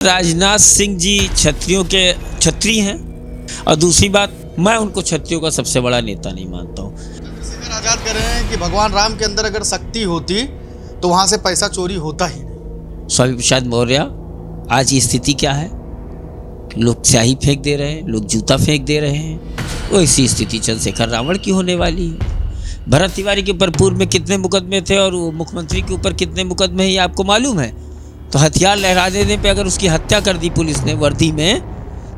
राजनाथ सिंह जी क्षत्रियों के छत्री हैं और दूसरी बात, मैं उनको क्षत्रियों का सबसे बड़ा नेता नहीं मानता हूँ। चंद्रशेखर आजाद कह रहे हैं कि भगवान राम के अंदर अगर शक्ति होती तो वहां से पैसा चोरी होता ही नहीं। स्वामी प्रसाद मौर्य, आज ये स्थिति क्या है? लोग स्याही फेंक दे रहे हैं, लोग जूता फेंक दे रहे हैं। वो इसी स्थिति चंद्रशेखर रावण की होने वाली है। भरत तिवारी के ऊपर पूर्व में कितने मुकदमे थे और मुख्यमंत्री के ऊपर कितने मुकदमे हैं, ये आपको मालूम है? तो हथियार लहरा देने पे अगर उसकी हत्या कर दी पुलिस ने वर्दी में,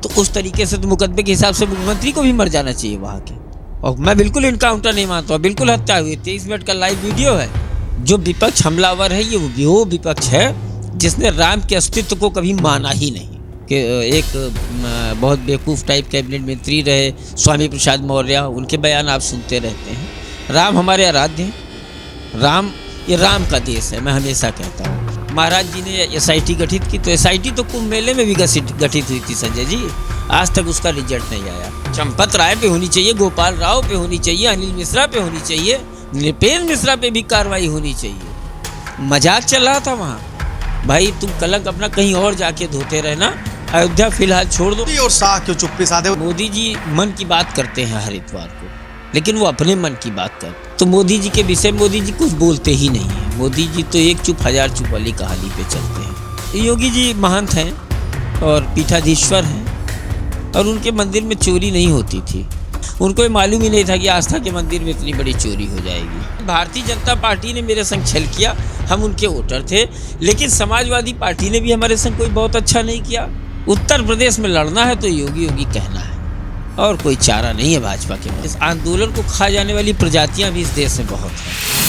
तो उस तरीके से तो मुकदमे के हिसाब से मुख्यमंत्री को भी मर जाना चाहिए वहाँ के। और मैं बिल्कुल इनकाउंटर नहीं मानता, बिल्कुल हत्या हुई। 23 मिनट का लाइव वीडियो है। जो विपक्ष हमलावर है, ये वो विपक्ष है जिसने राम के अस्तित्व को कभी माना ही नहीं। कि एक बहुत बेवकूफ़ टाइप कैबिनेट मंत्री रहे स्वामी प्रसाद मौर्य, उनके बयान आप सुनते रहते हैं। राम हमारे आराध्य हैं। राम, ये राम का देश है, मैं हमेशा कहता हूँ। महाराज जी ने SIT गठित की, तो SIT तो कुंभ मेले में भी गठित हुई थी संजय जी। आज तक उसका रिजल्ट नहीं आया। चंपत राय पे होनी चाहिए, गोपाल राव पे होनी चाहिए, अनिल मिश्रा पे होनी चाहिए, नृपेंद्र मिश्रा पे भी कार्रवाई होनी चाहिए। मजाक चल रहा था वहाँ। भाई तुम कलंक अपना कहीं और जाके धोते रहना, अयोध्या फिलहाल छोड़ दो। और शाह क्यों चुप्पी साधे? मोदी जी मन की बात करते हैं हर इतवार को, लेकिन वो अपने मन की बात कर, तो मोदी जी के विषय मोदी जी कुछ बोलते ही नहीं है। मोदी जी तो एक चुप हजार चुप वाली कहानी पे चलते हैं। योगी जी महंत हैं और पीठाधीश्वर हैं, और उनके मंदिर में चोरी नहीं होती थी। उनको ये मालूम ही नहीं था कि आस्था के मंदिर में इतनी बड़ी चोरी हो जाएगी। भारतीय जनता पार्टी ने मेरे संग छल किया, हम उनके वोटर थे, लेकिन समाजवादी पार्टी ने भी हमारे संग कोई बहुत अच्छा नहीं किया। उत्तर प्रदेश में लड़ना है तो योगी योगी कहना है, और कोई चारा नहीं है भाजपा के पास। इस आंदोलन को खा जाने वाली प्रजातियां भी इस देश में बहुत हैं।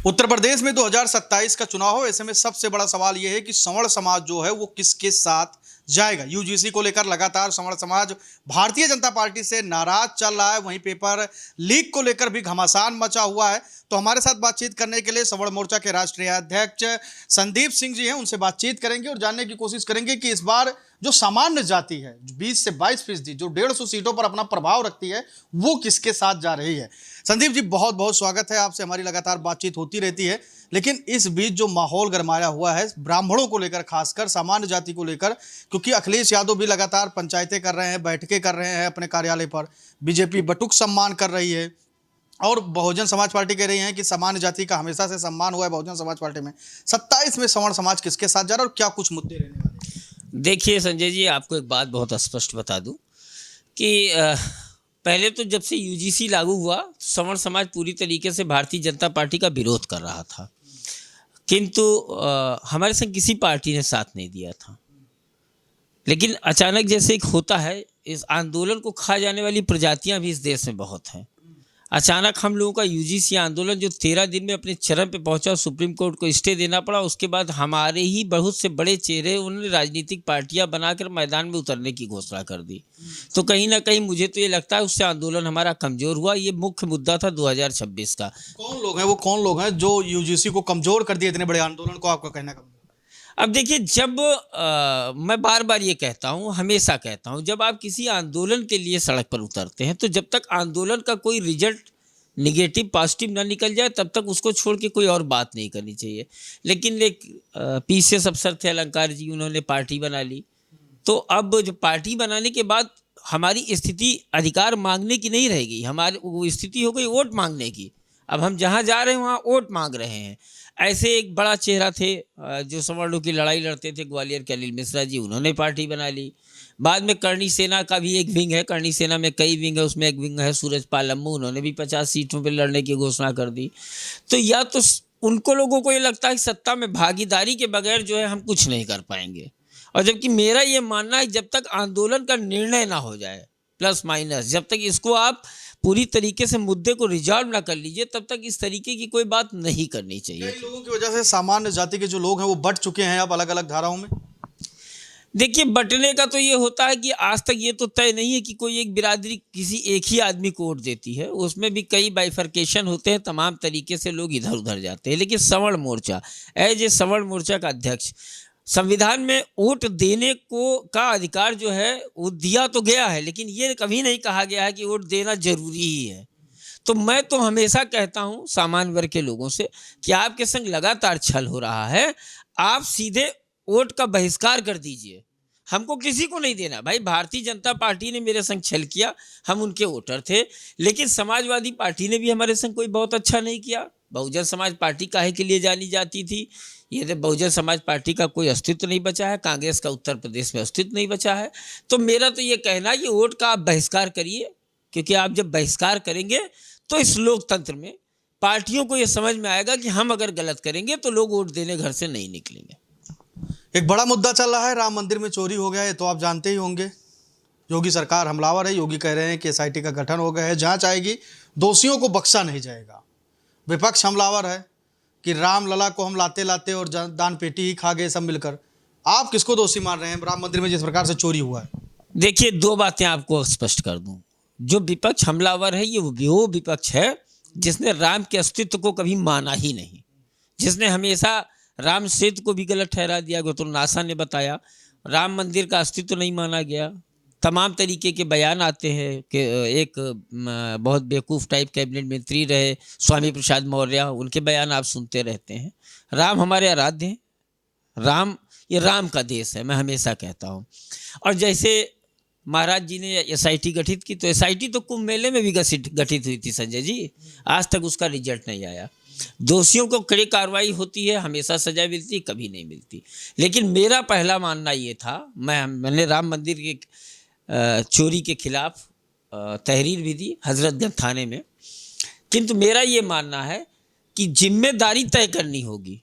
उत्तर प्रदेश में 2027 का चुनाव हो, ऐसे में सबसे बड़ा सवाल यह है कि सवर्ण समाज जो है वो किसके साथ जाएगा। UGC को लेकर लगातार सवर्ण समाज भारतीय जनता पार्टी से नाराज चल रहा है। वहीं पेपर लीक को लेकर भी घमासान मचा हुआ है। तो हमारे साथ बातचीत करने के लिए सवर्ण मोर्चा के राष्ट्रीय अध्यक्ष संदीप सिंह जी हैं, उनसे बातचीत करेंगे और जानने की कोशिश करेंगे कि इस बार जो सामान्य जाति है 20 से 22% जो 150 सीटों पर अपना प्रभाव रखती है, वो किसके साथ जा रही है। संदीप जी, बहुत बहुत स्वागत है आपसे। हमारी लगातार बातचीत होती रहती है, लेकिन इस बीच जो माहौल गरमाया हुआ है ब्राह्मणों को लेकर, खासकर सामान्य जाति को लेकर, क्योंकि अखिलेश यादव भी लगातार पंचायतें कर रहे हैं, बैठकें कर रहे हैं अपने कार्यालय पर, बीजेपी बटुक सम्मान कर रही है, और बहुजन समाज पार्टी कह रही है कि सामान्य जाति का हमेशा से सम्मान हुआ है बहुजन समाज पार्टी में। 27 में सवर्ण समाज किसके साथ जा रहा है और क्या कुछ मुद्दे रहने वाले हैं? देखिए संजय जी, आपको एक बात बहुत स्पष्ट बता दूं कि पहले तो जब से UGC लागू हुआ, सवर्ण समाज पूरी तरीके से भारतीय जनता पार्टी का विरोध कर रहा था, किंतु हमारे संग किसी पार्टी ने साथ नहीं दिया था। लेकिन अचानक जैसे एक होता है, इस आंदोलन को खा जाने वाली प्रजातियां भी इस देश में बहुत हैं। अचानक हम लोगों का UGC आंदोलन जो 13 दिन में अपने चरम पे पहुंचा, सुप्रीम कोर्ट को स्टे देना पड़ा। उसके बाद हमारे ही बहुत से बड़े चेहरे उन्होंने राजनीतिक पार्टियां बनाकर मैदान में उतरने की घोषणा कर दी। तो कहीं ना कहीं मुझे तो ये लगता है उससे आंदोलन हमारा कमज़ोर हुआ। ये मुख्य मुद्दा था 2026 का। कौन लोग हैं वो, कौन लोग हैं जो UGC को कमजोर कर दिए इतने बड़े आंदोलन को, आपका कहना का? अब देखिए, जब मैं बार बार ये कहता हूँ, हमेशा कहता हूँ, जब आप किसी आंदोलन के लिए सड़क पर उतरते हैं, तो जब तक आंदोलन का कोई रिजल्ट निगेटिव पॉजिटिव ना निकल जाए, तब तक उसको छोड़ के कोई और बात नहीं करनी चाहिए। लेकिन एक PCS अफसर थे अलंकार जी, उन्होंने पार्टी बना ली। तो अब जो पार्टी बनाने के बाद हमारी स्थिति अधिकार मांगने की नहीं रहेगी, हमारी वो स्थिति हो गई वोट मांगने की। अब हम जहाँ जा रहे हैं वहाँ वोट मांग रहे हैं। ऐसे एक बड़ा चेहरा थे जो सवर्णों की लड़ाई लड़ते थे, ग्वालियर के अनिल मिश्रा जी, उन्होंने पार्टी बना ली। बाद में करणी सेना का भी एक विंग है, करणी सेना में कई विंग है, उसमें एक विंग है सूरजपाल अम्मू, उन्होंने भी 50 सीटों पर लड़ने की घोषणा कर दी। तो या तो उनको लोगों को ये लगता है कि सत्ता में भागीदारी के बगैर जो है हम कुछ नहीं कर पाएंगे, और जबकि मेरा ये मानना है जब तक आंदोलन का निर्णय ना हो जाए, प्लस माइनस, जब तक इसको आप पूरी तरीके से मुद्दे को रिजॉल्व ना कर लीजिए, तब तक इस तरीके की कोई बात नहीं करनी चाहिए। कई लोगों की वजह से सामान्य जाति के जो लोग हैं वो बट चुके हैं अब अलग अलग धाराओं में। देखिए, बंटने का तो ये होता है कि आज तक ये तो तय नहीं है कि कोई एक बिरादरी किसी एक ही आदमी को वोट देती है। उसमें भी कई बाइफर्केशन होते हैं, तमाम तरीके से लोग इधर उधर जाते हैं। लेकिन सवर्ण मोर्चा, एज ए सवर्ण मोर्चा का अध्यक्ष, संविधान में वोट देने को का अधिकार जो है वो दिया तो गया है, लेकिन ये कभी नहीं कहा गया है कि वोट देना जरूरी ही है। तो मैं तो हमेशा कहता हूं सामान्य वर्ग के लोगों से कि आपके संग लगातार छल हो रहा है। आप सीधे वोट का बहिष्कार कर दीजिए, हमको किसी को नहीं देना। भाई भारतीय जनता पार्टी ने मेरे संग छल किया, हम उनके वोटर थे, लेकिन समाजवादी पार्टी ने भी हमारे संग कोई बहुत अच्छा नहीं किया। बहुजन समाज पार्टी काहे के लिए जानी जाती थी, ये तो बहुजन समाज पार्टी का कोई अस्तित्व नहीं बचा है, कांग्रेस का उत्तर प्रदेश में अस्तित्व नहीं बचा है। तो मेरा तो ये कहना है कि वोट का आप बहिष्कार करिए, क्योंकि आप जब बहिष्कार करेंगे तो इस लोकतंत्र में पार्टियों को ये समझ में आएगा कि हम अगर गलत करेंगे तो लोग वोट देने घर से नहीं निकलेंगे। एक बड़ा मुद्दा चल रहा है, राम मंदिर में चोरी हो गया है, तो आप जानते ही होंगे। योगी सरकार हमलावर है, योगी कह रहे हैं कि एसआईटी का गठन हो गया है, जांच आएगी, दोषियों को बख्शा नहीं जाएगा। विपक्ष हमलावर है कि राम लला को हम लाते लाते और दान पेटी ही खा गए सब मिलकर। आप किसको दोषी मान रहे हैं राम मंदिर में जिस प्रकार से चोरी हुआ है? देखिए, दो बातें आपको स्पष्ट कर दूं। जो विपक्ष हमलावर है, ये वो विपक्ष है जिसने राम के अस्तित्व को कभी माना ही नहीं, जिसने हमेशा राम सेतु को भी गलत ठहरा दिया। तो नासा ने बताया राम मंदिर का अस्तित्व नहीं माना गया। तमाम तरीके के बयान आते हैं कि एक बहुत बेवकूफ़ टाइप कैबिनेट मंत्री रहे स्वामी प्रसाद मौर्य, उनके बयान आप सुनते रहते हैं। राम हमारे आराध्य हैं, राम ये राम का देश है, मैं हमेशा कहता हूँ। और जैसे महाराज जी ने एसआईटी गठित की, तो एसआईटी तो कुंभ मेले में भी गठित हुई थी संजय जी, आज तक उसका रिजल्ट नहीं आया। दोषियों को कड़ी कार्रवाई होती है, हमेशा सजा मिलती, कभी नहीं मिलती। लेकिन मेरा पहला मानना ये था, मैंने राम मंदिर के चोरी के खिलाफ तहरीर भी दी हजरतगंज थाने में, किंतु मेरा ये मानना है कि जिम्मेदारी तय करनी होगी।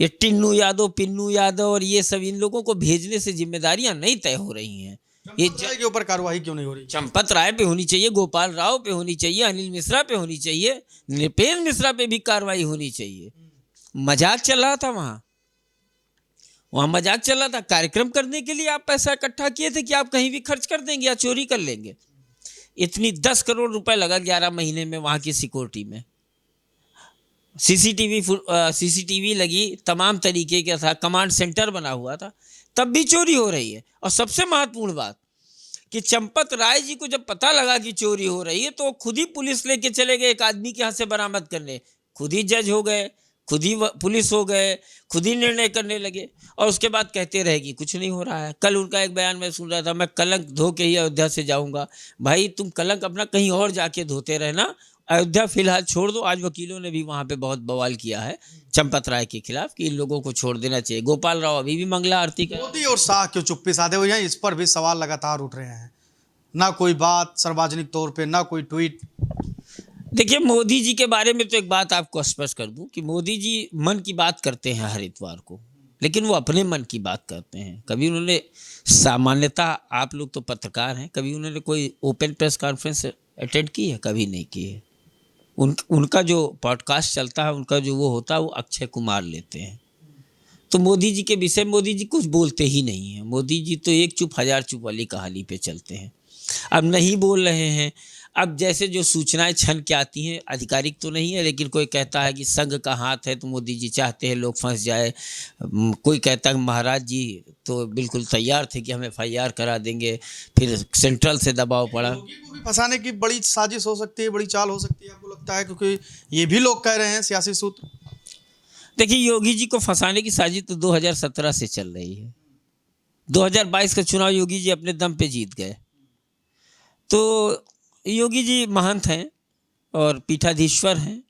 ये टिन्नू यादव, पिन्नू यादव और ये सब इन लोगों को भेजने से जिम्मेदारियां नहीं तय हो रही हैं। ये के ऊपर कार्रवाई क्यों नहीं हो रही? चंपत राय पे होनी चाहिए, गोपाल राव पे होनी चाहिए, अनिल मिश्रा पे होनी चाहिए, नृपेंद्र मिश्रा पे भी कार्रवाई होनी चाहिए। मजाक चल रहा था वहाँ मजाक चल रहा था। कार्यक्रम करने के लिए आप पैसा इकट्ठा किए थे कि आप कहीं भी खर्च कर देंगे या चोरी कर लेंगे। इतनी 10 करोड़ रुपए लगा 11 महीने में वहाँ की सिक्योरिटी में। सीसीटीवी लगी, तमाम तरीके का था, कमांड सेंटर बना हुआ था, तब भी चोरी हो रही है। और सबसे महत्वपूर्ण बात कि चंपत राय जी को जब पता लगा कि चोरी हो रही है तो खुद ही पुलिस लेके चले गए एक आदमी के हाथ से बरामद करने, खुद ही जज हो गए, खुद ही पुलिस हो गए, खुद ही निर्णय करने लगे। और उसके बाद कहते रहे कि कुछ नहीं हो रहा है। कल उनका एक बयान मैं सुन रहा था, मैं कलंक धो के ही अयोध्या से जाऊंगा। भाई तुम कलंक अपना कहीं और जाके धोते रहना, अयोध्या फिलहाल छोड़ दो। आज वकीलों ने भी वहाँ पे बहुत बवाल किया है चंपत राय के खिलाफ कि इन लोगों को छोड़ देना चाहिए। गोपाल राव अभी भी मंगला आरती कर। मोदी और शाह क्यों चुप्पी साधे हुए हैं, इस पर भी सवाल लगातार उठ रहे हैं। ना कोई बात सार्वजनिक तौर पे, ना कोई ट्वीट। देखिए, मोदी जी के बारे में तो एक बात आपको स्पष्ट कर दूं कि मोदी जी मन की बात करते हैं हर इतवार को, लेकिन वो अपने मन की बात करते हैं। कभी उन्होंने सामान्यतः, आप लोग तो पत्रकार हैं, कभी उन्होंने कोई ओपन प्रेस कॉन्फ्रेंस अटेंड की है? कभी नहीं की है। उनका जो पॉडकास्ट चलता है, उनका जो वो होता है, वो अक्षय कुमार लेते हैं। तो मोदी जी के विषय मोदी जी कुछ बोलते ही नहीं हैं। मोदी जी तो एक चुप हजार चुप वाली कहानी पे चलते हैं। अब नहीं बोल रहे हैं। अब जैसे जो सूचनाएं छन के आती हैं, आधिकारिक तो नहीं है, लेकिन कोई कहता है कि संघ का हाथ है तो मोदी जी चाहते हैं लोग फंस जाए। कोई कहता है महाराज जी तो बिल्कुल तैयार थे कि हम FIR करा देंगे, फिर सेंट्रल से दबाव पड़ा। योगी को भी फंसाने की बड़ी साजिश हो सकती है, बड़ी चाल हो सकती है, आपको लगता है? क्योंकि ये भी लोग कह रहे हैं, सियासी सूत्र। देखिए, योगी जी को फंसाने की साजिश तो 2017 से चल रही है। 2022 का चुनाव योगी जी अपने दम पे जीत गए। तो योगी जी महंत हैं और पीठाधीश्वर हैं,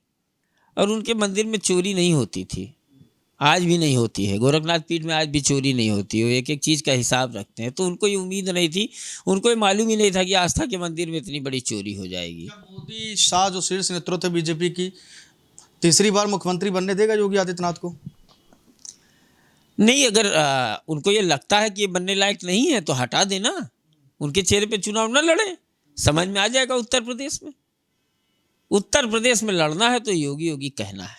और उनके मंदिर में चोरी नहीं होती थी, आज भी नहीं होती है। गोरखनाथ पीठ में आज भी चोरी नहीं होती है। वो एक एक चीज़ का हिसाब रखते हैं। तो उनको ये उम्मीद नहीं थी, उनको ये मालूम ही नहीं था कि आस्था के मंदिर में इतनी बड़ी चोरी हो जाएगी। मोदी शाह जो शीर्ष नेतृत्व है बीजेपी की, तीसरी बार मुख्यमंत्री बनने देगा योगी आदित्यनाथ को? नहीं, अगर उनको ये लगता है कि ये बनने लायक नहीं है तो हटा देना, उनके चेहरे पे चुनाव न लड़े, समझ में आ जाएगा। उत्तर प्रदेश में लड़ना है तो योगी योगी कहना है,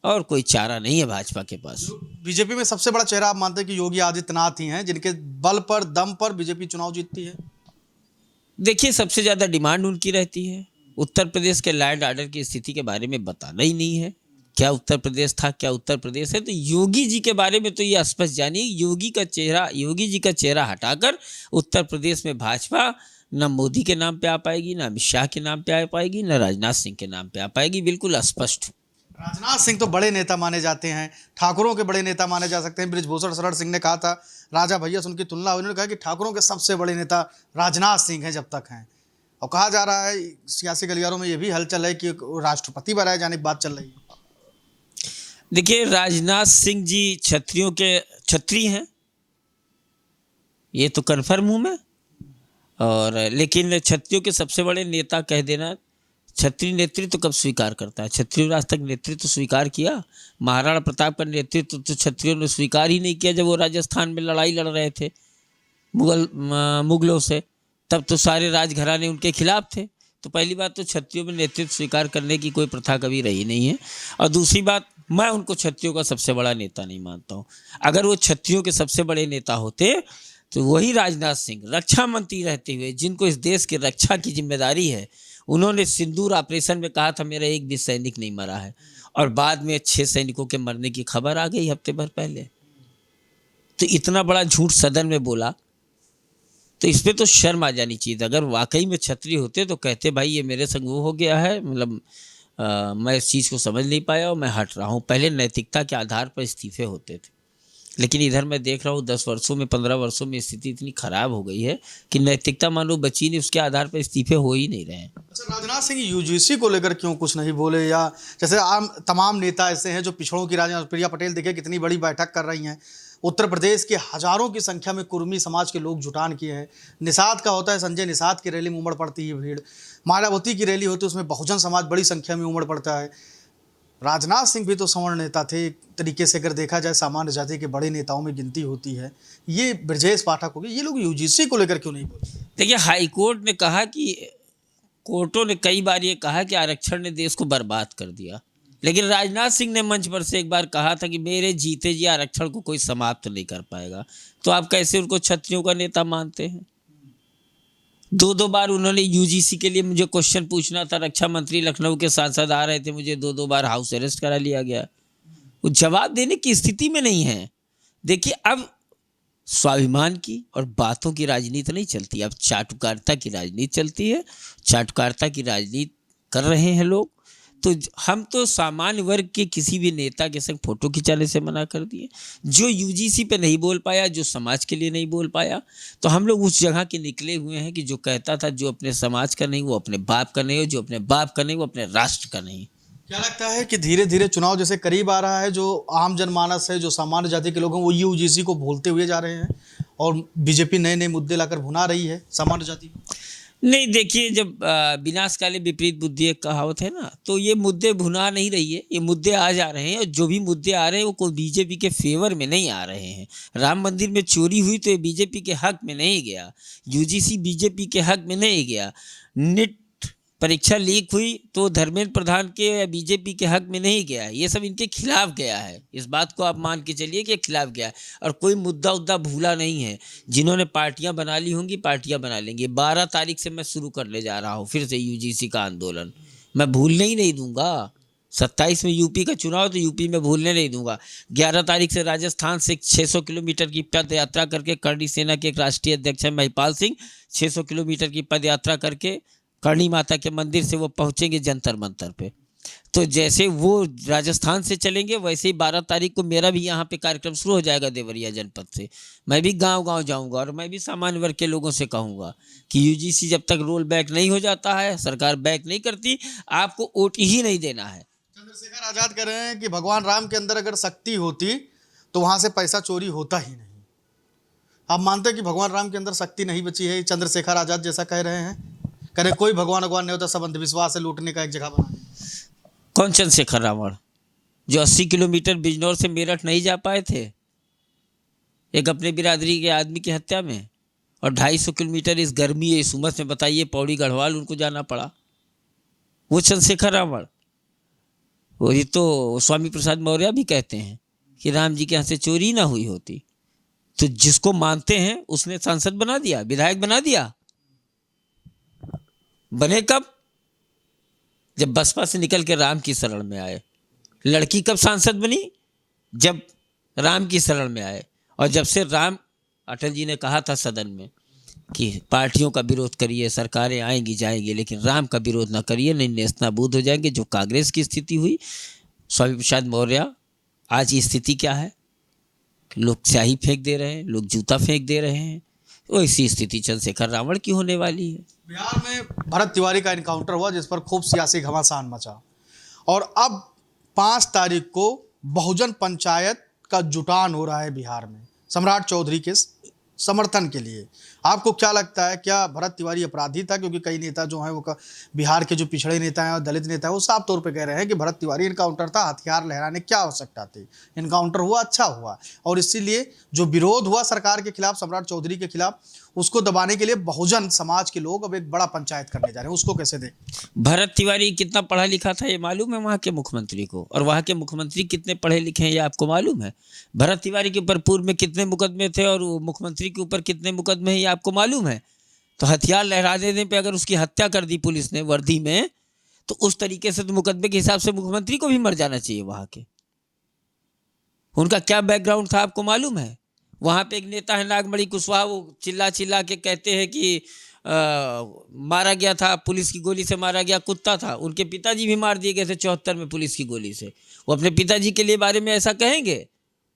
और कोई चारा नहीं है भाजपा के पास। बीजेपी में सबसे बड़ा चेहरा आप मानते हैं कि योगी आदित्यनाथ ही हैं, जिनके बल पर, दम पर बीजेपी चुनाव जीतती है? देखिए, सबसे ज़्यादा डिमांड उनकी रहती है। उत्तर प्रदेश के लैंड ऑर्डर की स्थिति के बारे में बताना ही नहीं है, क्या उत्तर प्रदेश था, क्या उत्तर प्रदेश है। तो योगी जी के बारे में तो ये स्पष्ट जानिए, योगी जी का चेहरा हटाकर उत्तर प्रदेश में भाजपा न मोदी के नाम पे आ पाएगी, न अमित शाह के नाम पे आ पाएगी, न राजनाथ सिंह के नाम पे आ पाएगी। बिल्कुल स्पष्ट। राजनाथ सिंह तो बड़े नेता माने जाते हैं, ठाकुरों के बड़े नेता माने जा सकते हैं। बृजभूषण शरण सिंह ने कहा था, राजा भैया से उनकी तुलना हुई, उन्होंने कहा कि ठाकुरों के सबसे बड़े नेता राजनाथ सिंह हैं जब तक हैं। और कहा जा रहा है सियासी गलियारों में ये भी हलचल है कि राष्ट्रपति बनाए जाने की बात चल रही है। देखिए, राजनाथ सिंह जी क्षत्रियों के क्षत्रिय हैं, ये तो कन्फर्म हूँ मैं। और लेकिन क्षत्रियों के सबसे बड़े नेता कह देना, क्षत्रिय नेतृत्व कब स्वीकार करता है? क्षत्रियों ने आज तक नेतृत्व स्वीकार किया? महाराणा प्रताप का नेतृत्व तो क्षत्रियों ने स्वीकार ही नहीं किया जब वो राजस्थान में लड़ाई लड़ रहे थे मुगलों से, तब तो सारे राजघराने उनके खिलाफ थे। तो पहली बात तो क्षत्रियों में नेतृत्व स्वीकार करने की कोई प्रथा कभी रही नहीं है। और दूसरी बात, मैं उनको क्षत्रियों का सबसे बड़ा नेता नहीं मानता हूँ। अगर वो क्षत्रियों के सबसे बड़े नेता होते तो वही राजनाथ सिंह रक्षा मंत्री रहते हुए, जिनको इस देश की रक्षा की जिम्मेदारी है, उन्होंने सिंदूर ऑपरेशन में कहा था मेरा एक भी सैनिक नहीं मरा है, और बाद में 6 सैनिकों के मरने की खबर आ गई हफ्ते भर पहले। तो इतना बड़ा झूठ सदन में बोला, तो इस पर तो शर्म आ जानी चाहिए। अगर वाकई में क्षत्रिय होते तो कहते भाई ये मेरे संग वो हो गया है, मतलब मैं इस चीज़ को समझ नहीं पाया और मैं हट रहा हूँ। पहले नैतिकता के आधार पर इस्तीफे होते थे, लेकिन इधर मैं देख रहा हूँ 10 वर्षों में 15 वर्षों में स्थिति इतनी खराब हो गई है कि नैतिकता मानो बची नहीं, उसके आधार पर इस्तीफे हो ही नहीं रहे हैं। अच्छा, राजनाथ सिंह यूजीसी को लेकर क्यों कुछ नहीं बोले? या जैसे आम तमाम नेता ऐसे हैं जो पिछड़ों की राजा प्रिया पटेल देखिए कितनी बड़ी बैठक कर रही हैं, उत्तर प्रदेश के हजारों की संख्या में कुर्मी समाज के लोग जुटान किए हैं। निषाद का होता है, संजय निषाद की रैली में उमड़ पड़ती है भीड़, मायावती की रैली होती है उसमें बहुजन समाज बड़ी संख्या में उमड़ पड़ता है। राजनाथ सिंह भी तो सवर्ण नेता थे, एक तरीके से अगर देखा जाए सामान्य जाति के बड़े नेताओं में गिनती होती है। ये ब्रजेश पाठक हो गए, ये लोग यूजीसी को लेकर क्यों नहीं बोलते? देखिए, हाई कोर्ट ने कहा कि कोर्टों ने कई बार ये कहा कि आरक्षण ने देश को बर्बाद कर दिया, लेकिन राजनाथ सिंह ने मंच पर से एक बार कहा था कि मेरे जीते जी आरक्षण को कोई समाप्त नहीं कर पाएगा। तो आप कैसे उनको क्षत्रियों का नेता मानते हैं? 2 बार उन्होंने यूजीसी के लिए मुझे क्वेश्चन पूछना था, रक्षा मंत्री लखनऊ के सांसद आ रहे थे, मुझे 2 बार हाउस अरेस्ट करा लिया गया। वो जवाब देने की स्थिति में नहीं है। देखिए, अब स्वाभिमान की और बातों की राजनीति नहीं चलती, अब चाटुकारिता की राजनीति चलती है। चाटुकारिता की राजनीति कर रहे हैं लोग। तो हम तो सामान्य वर्ग के किसी भी नेता के संग फोटो खिंचाने से मना कर दिए। जो यूजीसी पे नहीं बोल पाया, जो समाज के लिए नहीं बोल पाया, तो हम लोग उस जगह के निकले हुए हैं कि जो कहता था जो अपने समाज का नहीं वो अपने बाप का नहीं, हो जो अपने बाप का नहीं वो अपने राष्ट्र का नहीं। क्या लगता है कि धीरे धीरे चुनाव जैसे करीब आ रहा है, जो आम जनमानस है, जो सामान्य जाति के लोग हैं, वो यूजीसी को भूलते हुए जा रहे हैं और बीजेपी नए नए मुद्दे लाकर भुना रही है सामान्य जाति को? नहीं, देखिए, जब विनाश काले विपरीत बुद्धि एक कहावत है ना, तो ये मुद्दे भुना नहीं रही है, ये मुद्दे आ जा रहे हैं। और जो भी मुद्दे आ रहे हैं वो कोई बीजेपी के फेवर में नहीं आ रहे हैं। राम मंदिर में चोरी हुई तो ये बीजेपी के हक में नहीं गया, यूजीसी बीजेपी के हक में नहीं गया। नीट परीक्षा लीक हुई तो धर्मेंद्र प्रधान के या बीजेपी के हक में नहीं गया, ये सब इनके खिलाफ गया है। इस बात को आप मान के चलिए कि खिलाफ गया है। और कोई मुद्दा भूला नहीं है। जिन्होंने पार्टियां बना ली होंगी पार्टियां बना लेंगे। 12 तारीख से मैं शुरू करने जा रहा हूँ फिर से यूजीसी का आंदोलन। मैं भूलने ही नहीं दूंगा। 27 में यूपी का चुनाव, तो यूपी में भूलने नहीं दूंगा। 11 तारीख से राजस्थान से 600 किलोमीटर की पद यात्रा करके, करणी सेना के एक राष्ट्रीय अध्यक्ष है महिपाल सिंह, 600 किलोमीटर की पद यात्रा करके करणी माता के मंदिर से वो पहुंचेंगे जंतर मंतर पे। तो जैसे वो राजस्थान से चलेंगे वैसे ही 12 तारीख को मेरा भी यहाँ पे कार्यक्रम शुरू हो जाएगा देवरिया जनपद से। मैं भी गांव-गांव जाऊंगा और मैं भी सामान्य वर्ग के लोगों से कहूँगा कि यूजीसी जब तक रोल बैक नहीं हो जाता है, सरकार बैक नहीं करती, आपको वोट ही नहीं देना है। चंद्रशेखर आजाद कह रहे हैं कि भगवान राम के अंदर अगर शक्ति होती तो वहाँ से पैसा चोरी होता ही नहीं। आप मानते हैं कि भगवान राम के अंदर शक्ति नहीं बची है? चंद्रशेखर आजाद जैसा कह रहे हैं, कह रहे कोई भगवान नहीं होता, सब अंधविश्वास है, लूटने का एक जगह बना। कौन चंद्रशेखर रावण जो 80 किलोमीटर बिजनौर से मेरठ नहीं जा पाए थे एक अपने बिरादरी के आदमी की हत्या में, और 250 किलोमीटर इस गर्मी इस उमस में बताइए पौड़ी गढ़वाल उनको जाना पड़ा? वो चंद्रशेखर रावण? वही तो स्वामी प्रसाद मौर्य भी कहते हैं कि राम जी के यहाँ से चोरी ना हुई होती। तो जिसको मानते हैं उसने सांसद बना दिया, विधायक बना दिया। बने कब? जब बसपा से निकल के राम की शरण में आए। लड़की कब सांसद बनी? जब राम की शरण में आए। और जब से राम, अटल जी ने कहा था सदन में कि पार्टियों का विरोध करिए, सरकारें आएंगी जाएंगी, लेकिन राम का विरोध ना करिए, नहीं नेस्तनाबूद हो जाएंगे। जो कांग्रेस की स्थिति हुई, स्वामी प्रसाद मौर्य, आज की स्थिति क्या है? लोग स्याही फेंक दे रहे हैं, लोग जूता फेंक दे रहे हैं। वैसी स्थिति चंद्रशेखर रावण की होने वाली है। बिहार में भरत तिवारी का इनकाउंटर हुआ जिस पर खूब सियासी घमासान मचा और अब 5 तारीख को बहुजन पंचायत का जुटान हो रहा है बिहार में सम्राट चौधरी के समर्थन के लिए। आपको क्या लगता है, क्या भरत तिवारी अपराधी था? क्योंकि कई नेता जो हैं वो बिहार के जो पिछड़े नेता हैं और दलित नेता हैं वो साफ तौर पे कह रहे हैं कि भरत तिवारी इनकाउंटर था, हथियार लहराने क्या आवश्यकता थी, इनकाउंटर हुआ, अच्छा हुआ। और इसीलिए जो विरोध हुआ सरकार के खिलाफ, सम्राट चौधरी के खिलाफ, उसको दबाने के लिए बहुजन समाज के लोग अब एक बड़ा पंचायत करने जा रहे हैं। उसको कैसे देख? भरत तिवारी कितना पढ़ा लिखा था ये मालूम है वहाँ के मुख्यमंत्री को? और वहाँ के मुख्यमंत्री कितने पढ़े लिखे हैं ये आपको मालूम है? भरत तिवारी के ऊपर पूर्व में कितने मुकदमे थे और मुख्यमंत्री के ऊपर कितने मुकदमे हैं ये आपको मालूम है? तो हथियार लहरा देने पे अगर उसकी हत्या कर दी पुलिस ने वर्दी में, तो उस तरीके से तो मुकदमे के हिसाब से मुख्यमंत्री को भी मर जाना चाहिए। वहाँ के उनका क्या बैकग्राउंड था आपको मालूम है? वहाँ पे एक नेता है नागमणि कुशवाहा, वो चिल्ला चिल्ला के कहते हैं कि मारा गया था, पुलिस की गोली से मारा गया, कुत्ता था। उनके पिताजी भी मार दिए गए थे 74 में पुलिस की गोली से। वो अपने पिताजी के लिए बारे में ऐसा कहेंगे?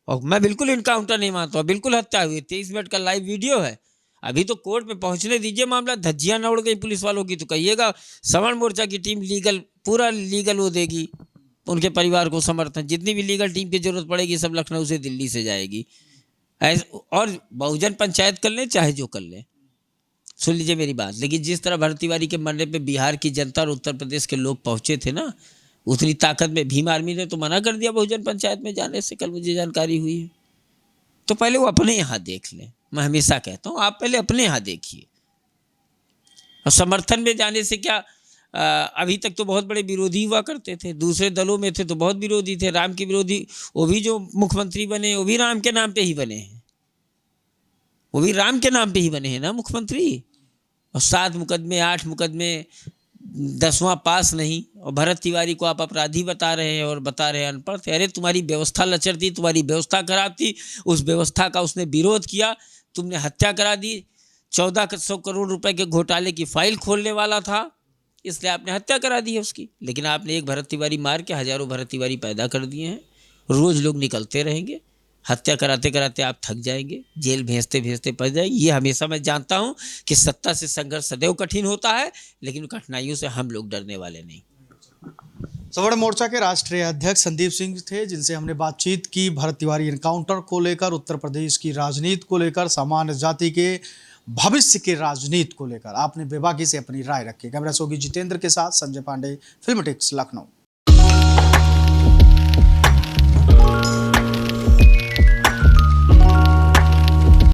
और मैं बिल्कुल इनकाउंटर नहीं मानता हूँ, बिल्कुल हत्या हुई। 23 मिनट का लाइव वीडियो है। अभी तो कोर्ट में पहुँचने दीजिए मामला। धज्जियाँ न उड़ गई पुलिस वालों की तो कहिएगा सवर्ण मोर्चा की टीम लीगल, पूरा लीगल वो देगी उनके परिवार को समर्थन। जितनी भी लीगल टीम की जरूरत पड़ेगी सब लखनऊ से दिल्ली से जाएगी। और बहुजन पंचायत कर लें चाहे जो कर लें, सुन लीजिए मेरी बात। लेकिन जिस तरह भरत तिवारी के मरने पे बिहार की जनता और उत्तर प्रदेश के लोग पहुंचे थे ना, उतनी ताकत में भीम आर्मी ने तो मना कर दिया बहुजन पंचायत में जाने से। कल मुझे जानकारी हुई है। तो पहले वो अपने यहाँ देख लें। मैं हमेशा कहता हूँ आप पहले अपने यहाँ देखिए। और समर्थन में जाने से क्या, अभी तक तो बहुत बड़े विरोधी हुआ करते थे, दूसरे दलों में थे तो बहुत विरोधी थे। राम के विरोधी वो भी जो मुख्यमंत्री बने वो भी राम के नाम पे ही बने हैं, वो भी राम के नाम पे ही बने हैं ना मुख्यमंत्री। और 7 मुकदमे 8 मुकदमे, 10वां पास नहीं। और भरत तिवारी को आप अपराधी बता रहे हैं और बता रहे हैं अनपढ़ थे। अरे तुम्हारी व्यवस्था लचर थी, तुम्हारी व्यवस्था खराब थी, उस व्यवस्था का उसने विरोध किया, तुमने हत्या करा दी। 1400 करोड़ रुपए के घोटाले की फाइल खोलने वाला था, इसलिए आपने हत्या करा दी है उसकी। लेकिन आपने एक भरत तिवारी मार के हजारों भरत तिवारी पैदा कर दिए हैं। रोज लोग निकलते रहेंगे, हत्या कराते कराते आप थक जाएंगे, जेल भेजते भेजते पड़ जाएंगे। ये हमेशा मैं जानता हूं कि सत्ता से संघर्ष सदैव कठिन होता है, लेकिन कठिनाइयों से हम लोग डरने वाले नहीं। सवर्ण मोर्चा के राष्ट्रीय अध्यक्ष संदीप सिंह थे जिनसे हमने बातचीत की भरत तिवारी इनकाउंटर को लेकर, उत्तर प्रदेश की राजनीति को लेकर, सामान्य जाति के भविष्य की राजनीति को लेकर। आपने बेबाकी से अपनी राय रखी। कैमरा सोगी जितेंद्र के साथ संजय पांडे, फिल्म टिक्स, लखनऊ।